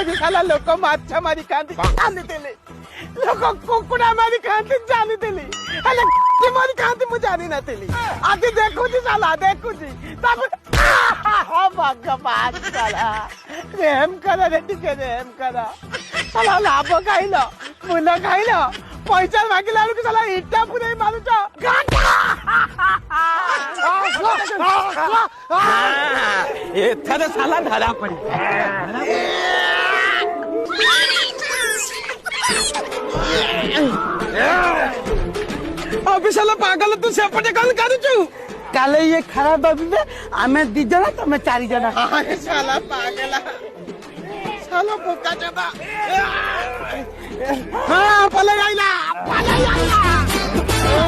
साला लोक माछ मारी खाती जानी लोक कुकुड़ा मारी खाती जानी मारी खाती मुझे जानी ना आज देखु साला देखु भगवान साला रेम करा रे टिके रेम करा साला लाभ खाइल फूल खाइल पैसा मागिला बेलू साला इटा पुरे मारुच एथरे साला धरा पड़ी अभी साला पागल तू सेपटे कल करूचु काले ये खराब भाभी आमे दी जना तमे चारि जना साला पागला साला बोका जबा हां पले आइला पले आइला